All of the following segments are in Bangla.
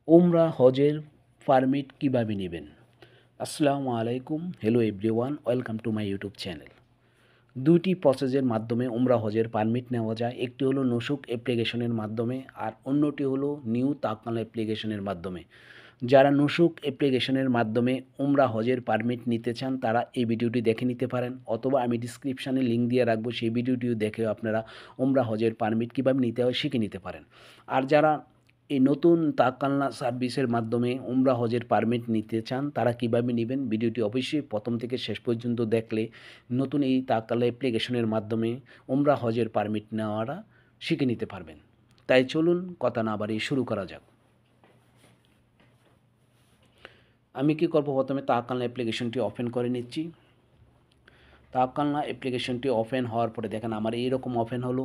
উমরা হজের পারমিট কীভাবে নেবেন? আসসালামু আলাইকুম, hello everyone, welcome to my YouTube channel. দুইটি প্রসেসের মাধ্যমে উমরা হজের পারমিট নেওয়া যায়। একটি হলো নুসুক অ্যাপ্লিকেশনের মাধ্যমে আর অন্যটি হলো নিউ তাওয়াক্কালনা অ্যাপ্লিকেশনের মাধ্যমে। যারা নুসুক অ্যাপ্লিকেশনের মাধ্যমে উমরা হজের পারমিট নিতে চান তারা এই ভিডিওটি দেখে নিতে পারেন, অথবা আমি ডিসক্রিপশানে লিঙ্ক দিয়ে রাখবো, সেই ভিডিওটিও দেখেও আপনারা উমরা হজের পারমিট কীভাবে নিতে হয় শিখে নিতে পারেন। আর যারা এই নতুন তাওয়াক্কালনা সার্ভিসের মাধ্যমে উমরা হজের পারমিট নিতে চান তারা কীভাবে নেবেন, ভিডিওটি অবশ্যই প্রথম থেকে শেষ পর্যন্ত দেখলে নতুন এই তাওয়াক্কালনা অ্যাপ্লিকেশনের মাধ্যমে উমরা হজের পারমিট নেওয়াটা শিখে নিতে পারবেন। তাই চলুন কথা না বাড়িয়ে শুরু করা যাক। আমি কি করব, প্রথমে তাওয়াক্কালনা অ্যাপ্লিকেশনটি ওপেন করে নিচ্ছি। তাওয়াক্কালনা অ্যাপ্লিকেশনটি ওপেন হওয়ার পরে দেখেন আমার এইরকম ওপেন হলো।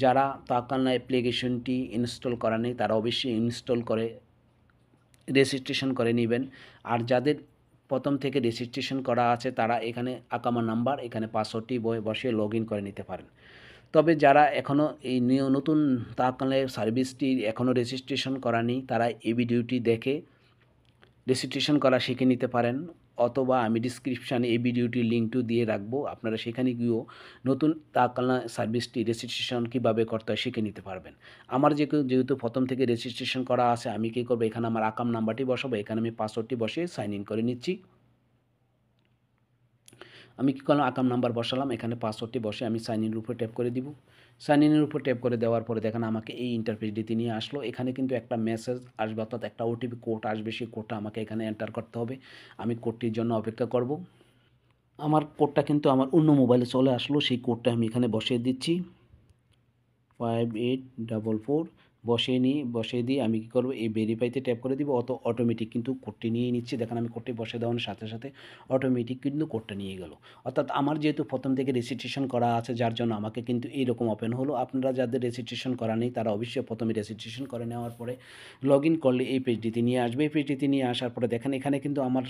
যারা তাওয়াক্কালনা অ্যাপ্লিকেশনটি ইনস্টল করা নেই তারা অবশ্যই ইনস্টল করে রেজিস্ট্রেশন করে নেবেন। আর যাদের প্রথম থেকে রেজিস্ট্রেশন করা আছে তারা এখানে আকামা নাম্বার, এখানে পাসওয়ার্ডটি বসিয়ে লগ ইন করে নিতে পারেন। তবে যারা এখনও এই নতুন তাওয়াক্কালনা সার্ভিসটি এখনও রেজিস্ট্রেশন করা নেই তারা এই ভিডিওটি দেখে রেজিস্ট্রেশন করা শিখে নিতে পারেন, অথবা আমি ডিসক্রিপশানে এই ভিডিওটির লিঙ্কটিও দিয়ে রাখবো। আপনারা সেখানে গিয়েও নতুন তাওয়াক্কালনা সার্ভিসটি রেজিস্ট্রেশন কীভাবে করতে হয় শিখে নিতে পারবেন। আমার যেহেতু প্রথম থেকে রেজিস্ট্রেশন করা আছে, আমি কী করবো, এখানে আমার আকাম নাম্বারটি বসাবো, এখানে আমি পাসওয়ার্ডটি বসিয়ে সাইন ইন করে নিচ্ছি। আমি কী করলাম, আকাম নাম্বার বসালাম, এখানে পাসওয়ার্ডটি বসে আমি সাইন ইনের উপরে ট্যাপ করে দিব। সাইন ইনের উপর ট্যাপ করে দেওয়ার পরে দেখেন আমাকে এই ইন্টারফেসটিতে নিয়ে আসলো। এখানে কিন্তু একটা মেসেজ আসবে, অর্থাৎ একটা ওটিপি কোড আসবে, সেই কোডটা আমাকে এখানে এন্টার করতে হবে। আমি কোডটির জন্য অপেক্ষা করব। আমার কোডটা কিন্তু আমার অন্য মোবাইলে চলে আসলো, সেই কোডটা আমি এখানে বসিয়ে দিচ্ছি 5844। বসিয়ে দিয়ে আমি কী করব, এই ভেরিফাইতে ট্যাপ করে দিব। অটোমেটিক কিন্তু কোডটি নিয়ে নিচ্ছি। দেখেন আমি কোডটি বসিয়ে দেওয়ার সাথে সাথে অটোমেটিক কিন্তু কোডটা নিয়ে গেল। অর্থাৎ আমার যেহেতু প্রথম থেকে রেজিস্ট্রেশন করা আছে যার জন্য আমাকে কিন্তু এইরকম ওপেন হলো। আপনারা যাদের রেজিস্ট্রেশন করা নেই তারা অবশ্যই প্রথমে রেজিস্ট্রেশন করে নেওয়ার পরে লগ ইন করলে এই পেজটিতে নিয়ে আসবে। এই পেজটিতে নিয়ে আসার পরে দেখেন এখানে কিন্তু আমার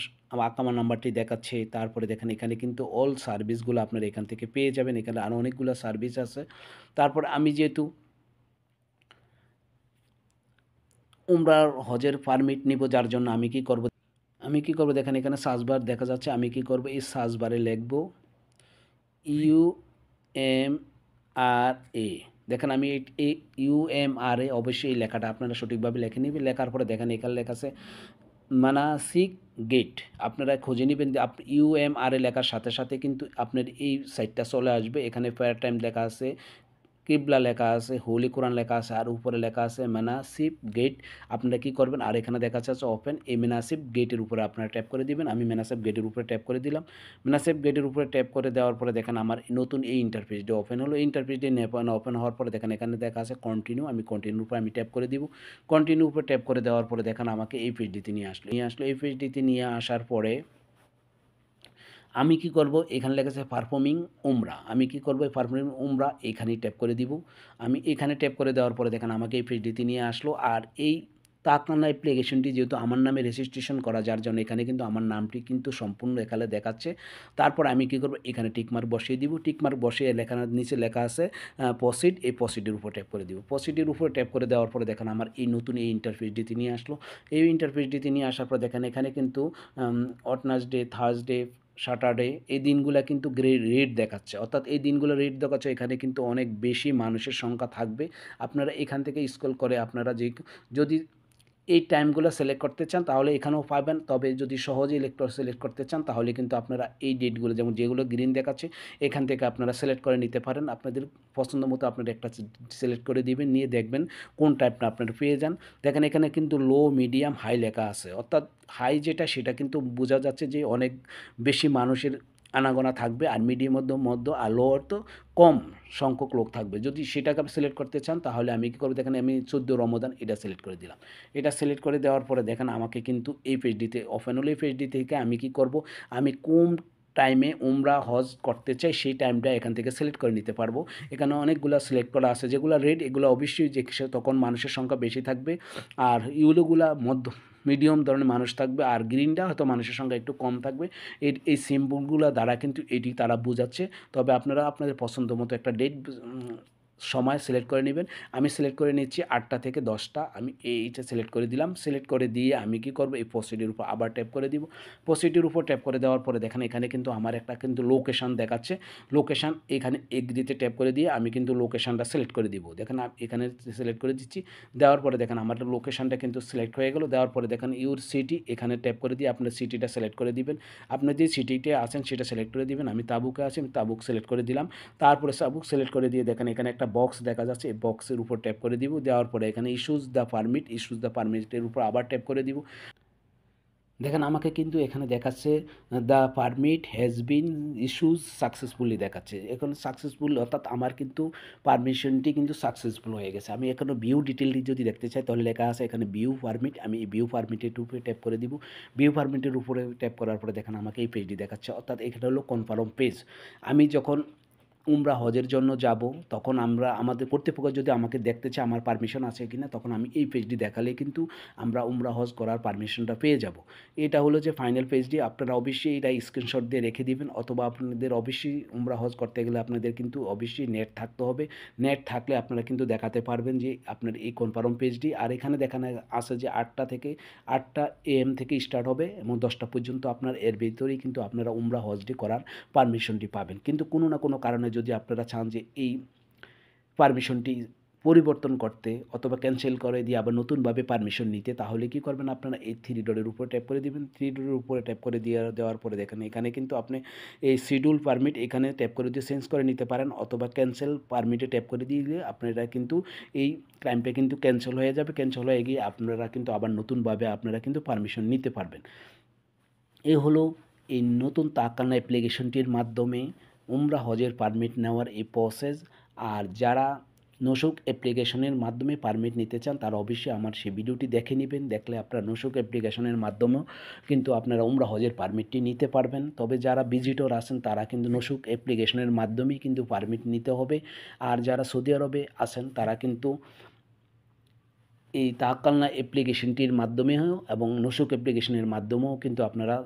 আকামা নাম্বারটি দেখাচ্ছে। তারপরে দেখেন এখানে কিন্তু অল সার্ভিসগুলো আপনারা এখান থেকে পেয়ে যাবেন। এখানে আরও অনেকগুলো সার্ভিস আছে। তারপর আমি যেহেতু উমরার হজের পারমিট নিব, যার জন্য আমি কি করব দেখেন এখানে সার্চ বার দেখা যাচ্ছে। আমি কি করব, এই সার্চ বারে লিখব UMRA। দেখেন আমি এই UMRA, অবশ্যই এই লেখাটা আপনারা সঠিকভাবে লিখে নেবেন। লেখার পরে দেখেন এখানে লেখা আছে মানাসিক গেট। আপনারা খুঁজে নেবেন যে UMRA লেখার সাথে সাথে কিন্তু আপনার এই সাইটটা চলে আসবে। এখানে প্রেয়ার টাইম লেখা আছে, কিবলা লেখা আছে, হোলি কোরআন লেখা আছে, আর উপরে লেখা আছে মেনাসিব গেট। আপনারা কী করবেন, আর এখানে দেখা যাচ্ছে ওপেন, এই মেনাসিব গেটের উপরে আপনারা ট্যাপ করে দিবেন। আমি মেনাসিব গেটের উপরে ট্যাপ করে দিলাম। মেনাসিব গেটের উপরে ট্যাপ করে দেওয়ার পরে দেখেন আমার নতুন এই ইন্টারফেসটি ওপেন হলো। ইন্টারফেসটি ওপেন হওয়ার পরে দেখেন এখানে দেখা আছে কন্টিনিউ। আমি কন্টিনিউর উপরে ট্যাপ করে দিব। কন্টিনিউর উপরে ট্যাপ করে দেওয়ার পরে দেখেন আমাকে এই পেজটিতে নিয়ে আসলো। এই পেজটিতে নিয়ে আসার পরে আমি কি করব, এখানে লেখা আছে পারফর্মিং উমরা। আমি কি করব, এই পারফর্মিং উমরা এখানেই ট্যাপ করে দিব। আমি এখানে ট্যাপ করে দেওয়ার পরে দেখেন আমাকে এই পেজটিতে নিয়ে আসলো। আর এই তাওয়াক্কালনা অ্যাপ্লিকেশনটি যেহেতু আমার নামে রেজিস্ট্রেশন করা, যার জন্য এখানে কিন্তু আমার নামটি কিন্তু সম্পূর্ণ এখানে দেখাচ্ছে। তারপর আমি কি করব, এখানে টিকমার্ক বসিয়ে দিব। টিকমার্ক বসিয়ে নিচে লেখা আছে প্রসিড, এই প্রসিডের উপর ট্যাপ করে দিব। প্রসিডের উপর ট্যাপ করে দেওয়ার পরে দেখেন আমার এই নতুন এই ইন্টারফেসটিতে নিয়ে আসলো। এই ইন্টারফেসটিতে নিয়ে আসার পর দেখেন এখানে কিন্তু ওয়েডনেসডে, থার্সডে, স্যাটারডে এই দিনগুলো কিন্তু রেট দেখাচ্ছে। অর্থাৎ এই দিনগুলো রেট দেখাচ্ছে, এখানে কিন্তু অনেক বেশি মানুষের সংখ্যা থাকবে। আপনারা এখান থেকে স্ক্রল করে আপনারা যদি এই টাইমগুলো সিলেক্ট করতে চান তাহলে এখানেও পাবেন। তবে যদি সহজে সিলেক্ট করতে চান তাহলে কিন্তু আপনারা এই ডেটগুলো, যেমন যেগুলো গ্রিন দেখাচ্ছে, এখান থেকে আপনারা সিলেক্ট করে নিতে পারেন। আপনাদের পছন্দ মতো আপনারা একটা সিলেক্ট করে দিবেন, নিয়ে দেখবেন কোন টাইপটা আপনারা পেয়ে যান। দেখেন এখানে কিন্তু লো, মিডিয়াম, হাই লেখা আছে। অর্থাৎ হাই যেটা সেটা কিন্তু বোঝা যাচ্ছে যে অনেক বেশি মানুষের আনাগোনা থাকবে, আর মিডিয়াম মধ্য আর লোয়ার তো কম সংখ্যক লোক থাকবে। যদি সেটাকে সিলেক্ট করতে চান তাহলে আমি কী করব, দেখেন আমি 14 রমজান এটা সিলেক্ট করে দিলাম। এটা সিলেক্ট করে দেওয়ার পরে দেখেন আমাকে কিন্তু এই পেজটিতে ওপেন হলো। এই পেজটি থেকে আমি কি করব, আমি কোন টাইমে উমরা হজ করতে চাই সেই টাইমটা এখান থেকে সিলেক্ট করে নিতে পারবো। এখানে অনেকগুলো সিলেক্ট করা আছে, যেগুলো রেড এগুলো অবশ্যই যে তখন মানুষের সংখ্যা বেশি থাকবে, আর ইউলোগুলা মিডিয়াম ধরনের মানুষ থাকবে, আর গ্রিনটা হয়তো মানুষের সংখ্যা একটু কম থাকবে। এই সিম্বলগুলো দ্বারা কিন্তু এটি তারা বোঝাচ্ছে। তবে আপনারা আপনাদের পছন্দ মতো একটা ডেট সময় সিলেক্ট করে নেবেন। আমি সিলেক্ট করে নিচ্ছি 8টা থেকে 10টা। আমি এইটা সিলেক্ট করে দিলাম। সিলেক্ট করে দিয়ে আমি কি করব, এই প্রসিডের উপর আবার ট্যাপ করে দিব। প্রসিডের উপর ট্যাপ করে দেওয়ার পরে দেখেন এখানে কিন্তু আমার একটা কিন্তু লোকেশন দেখাচ্ছে। লোকেশন এখানে এগ্রিতে ট্যাপ করে দিয়ে আমি কিন্তু লোকেশনটা সিলেক্ট করে দিব। দেখেন এখানে সিলেক্ট করে দিচ্ছি। দেওয়ার পরে দেখেন আমার লোকেশনটা কিন্তু সিলেক্ট হয়ে গেল। দেওয়ার পরে দেখেন ইউর সিটি, এখানে ট্যাপ করে দিয়ে আপনার সিটিটা সিলেক্ট করে দিবেন। আপনি যে সিটিতে আছেন সেটা সিলেক্ট করে দিবেন। আমি তাবুকে আছি, আমি তাবুক সিলেক্ট করে দিলাম। তারপরে তাবুক সিলেক্ট করে দিয়ে দেখেন এখানে একটা বক্স দেখা যাচ্ছে, এই বক্সের উপর ট্যাপ করে দিব। দেওয়ার পরে এখানে ইস্যুজ দ্য পারমিটের উপর আবার ট্যাপ করে দিব। দেখেন আমাকে কিন্তু এখানে দেখাচ্ছে the permit has been issues successfully দেখাচ্ছে। এখন সাকসেসফুল অর্থাৎ আমার কিন্তু পারমিশনটি কিন্তু সাকসেসফুল হয়ে গেছে। আমি এখনও ভিউ ডিটেলটি যদি দেখতে চাই তাহলে লেখা আছে এখানে ভিউ পারমিট। আমি এই ভিউ পারমিটের উপরে ট্যাপ করে দিব। ভিউ পারমিটের উপরে ট্যাপ করার পরে দেখেন আমাকে এই পেজটি দেখাচ্ছে, অর্থাৎ এখানে হলো কনফার্ম পেজ। আমি যখন উমরা হজের জন্য যাব তখন আমাদের কর্তৃপক্ষ যদি আমাকে দেখতে চায় আমার পারমিশন আছে কিনা, তখন আমি এই পেজটি দেখালে কিন্তু আমরা উমরা হজ করার পারমিশনটা পেয়ে যাব। এটা হলো যে ফাইনাল পেজটি। আপনারা অবশ্যই এটা স্ক্রিনশট দিয়ে রেখে দিবেন, অথবা আপনাদের অবশ্যই উমরা হজ করতে গেলে আপনাদের কিন্তু অবশ্যই নেট থাকতে হবে। নেট থাকলে আপনারা কিন্তু দেখাতে পারবেন যে আপনার এই কনফার্ম পেজটি। আর এখানে দেখানো আছে যে 8টা AM থেকে স্টার্ট হবে এবং 10টা পর্যন্ত আপনার এর ভিতরেই কিন্তু আপনারা উমরা হজটি করার পারমিশনটি পাবেন। কিন্তু কোনো না কোনো কারণে যদি আপনারা চান যে এই পারমিশনটি পরিবর্তন করতে অথবা ক্যান্সেল করে দিয়ে আবার নতুনভাবে পারমিশন নিতে, তাহলে কি করবেন, আপনারা এই থ্রি ডটের উপরে ট্যাপ করে দিবেন। থ্রি ডটের উপরে ট্যাপ করে দেওয়ার পরে দেখেন এখানে কিন্তু আপনি এই শিডিউল পারমিট এখানে ট্যাপ করে দিয়ে চেঞ্জ করে নিতে পারেন, অথবা ক্যান্সেল পারমিটে ট্যাপ করে দিলে আপনারা কিন্তু এই ক্লাইমটা কিন্তু ক্যান্সেল হয়ে যাবে। ক্যান্সেল হয়ে গিয়ে আপনারা কিন্তু আবার নতুনভাবে আপনারা কিন্তু পারমিশন নিতে পারবেন। এ হলো এই নতুন তাওয়াক্কালনা অ্যাপ্লিকেশনটির মাধ্যমে উমরা হজের পারমিট নেওয়ার এই প্রসেস। আর যারা নসুক অ্যাপ্লিকেশনের মাধ্যমে পারমিট নিতে চান তারা অবশ্যই আমার সেই ভিডিওটি দেখে নেবেন। দেখলে আপনারা নসুক অ্যাপ্লিকেশনের মাধ্যমেও কিন্তু আপনারা উমরা হজের পারমিটটি নিতে পারবেন। তবে যারা ভিজিটর আছেন তারা কিন্তু নসুক অ্যাপ্লিকেশনের মাধ্যমেই কিন্তু পারমিট নিতে হবে। আর যারা সৌদি আরবে আছেন তারা কিন্তু এই তাওয়াক্কালনা অ্যাপ্লিকেশনটির মাধ্যমেও এবং নসুক অ্যাপ্লিকেশনের মাধ্যমেও কিন্তু আপনারা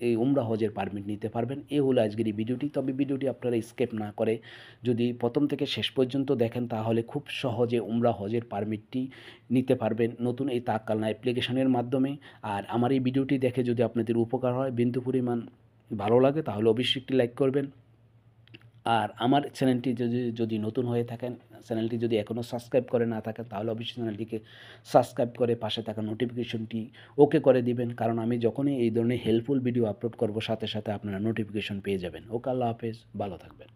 এই উমরা হজের পারমিট নিতে পারবেন। এই হলো আজকের এই ভিডিওটি। তবে ভিডিওটি আপনারা স্কিপ না করে যদি প্রথম থেকে শেষ পর্যন্ত দেখেন তাহলে খুব সহজে উমরা হজের পারমিটটি নিতে পারবেন নতুন এই তাওয়াক্কালনা অ্যাপ্লিকেশনের মাধ্যমে। আর আমার এই ভিডিওটি দেখে যদি আপনাদের উপকার হয়, বিন্দু পরিমাণ ভালো লাগে, তাহলে অবশ্যই একটি লাইক করবেন। আর আমার চ্যানেলটি যদি নতুন হয়ে থাকেন, চ্যানেলটি যদি এখনও সাবস্ক্রাইব করে না থাকেন, তাহলে অবশ্যই চ্যানেলটিকে সাবস্ক্রাইব করে পাশে থাকা নোটিফিকেশনটি ওকে করে দিবেন, কারণ আমি যখনই এই ধরনের হেল্পফুল ভিডিও আপলোড করব সাথে সাথে আপনারা নোটিফিকেশন পেয়ে যাবেন। ওকে, আল্লাহ হাফেজ, ভালো থাকবেন।